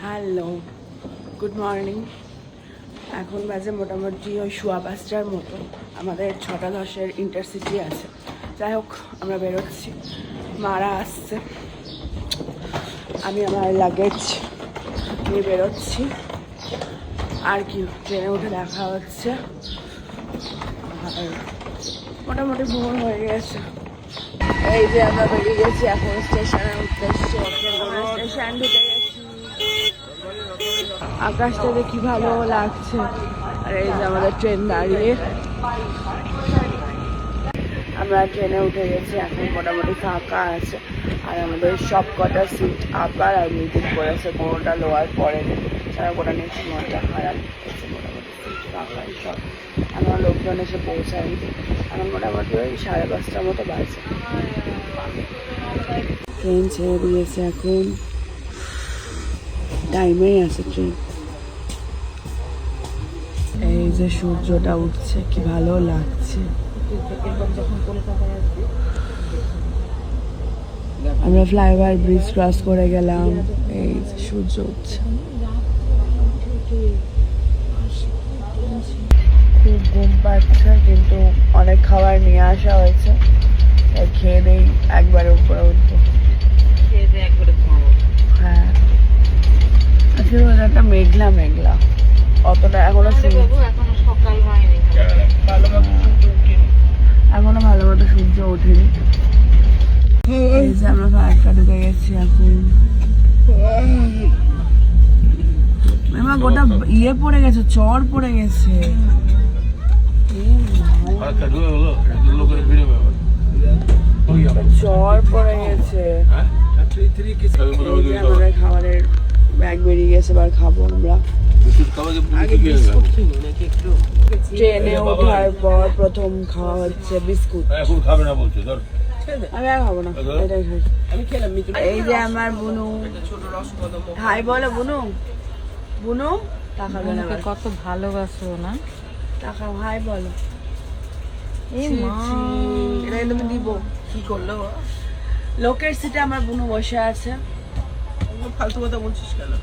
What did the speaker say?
Hello, good morning. এখন বাজে মোটামুটি ওই 5:15টার মতো। আমাদের 6:10-এর ইন্টারসিটি আছে। যাই হোক, আমরা বেরোচ্ছি, মারা আসছে, আমি আমার লাগেজ নিয়ে বেরোচ্ছি। আর কি, ট্রেনে উঠে দেখা হচ্ছে। আর মোটামুটি ভোর হয়ে গেছে। এই যে আমরা বেরিয়ে গেছি এখন স্টেশনের উদ্দেশ্যে। স্টেশন ঢুকে গেছি। আকাশটাতে কি ভালো লাগছে। আর এই যে আমাদের ট্রেন দাঁড়িয়ে, আমরা ট্রেনে উঠে গেছি। এখন মোটামুটি ফাঁকা আছে। আর আমাদের সব কটা সিট আপার আর মিডিল করেছে, কোনোটা লোয়ার পড়েনি। সারা গোটা নিচে মনটা খারাপ হচ্ছে। মোটামুটি সিট ফাঁকাই সব। আমার লোকজন এসে পৌঁছায়নি। এখন মোটামুটি ওই 5:30টার মতো বাজে। ট্রেন ছেড়ে দিয়েছে, এখন টাইমেই আছে ট্রেন। এই যে সূর্যটা উঠছে, কি ভালো লাগছে। আমরা ফ্লাইওভার ব্রিজ ক্রস করে গেলাম। এই যে সূর্য উঠছে, খুব ঘুম পাচ্ছে, কিন্তু অনেক খাবার নিয়ে আসা হয়েছে। তাই খেয়ে দেই, একবারে উপরে উঠবো। হ্যাঁ, আজকে ওয়েদারটা মেঘলা মেঘলা, অতটা এখনো সকাল হয়নি, এখনো ভালো মতো সূর্য ওঠেনি। এই যে আমরা ফারাক্কা ঢুকে গেছি এখন। এমা গোটা ইয়ে পড়ে গেছে, চর পড়ে গেছে। চর পড়ে গেছে। আমাদের খাবারের ব্যাগ বেরিয়ে গেছে, এবার খাবো আমরা। ট্রেনে ওঠার পর প্রথম খাওয়া হচ্ছে বিস্কুট। এখন খাবে না বলছে, ধর আমি আর খাবো না, এটাই খাই। এই যে আমার বুনু, হাই বলো বুনু। বুনু তাকাবে না, কত ভালোবাসো না, তাকাও, হাই বলো। এই মা, এটা তুমি দিব কি করলো? লোকের সিটে আমার বুনু বসে আছে। ফালতু কথা বলছিস কেন?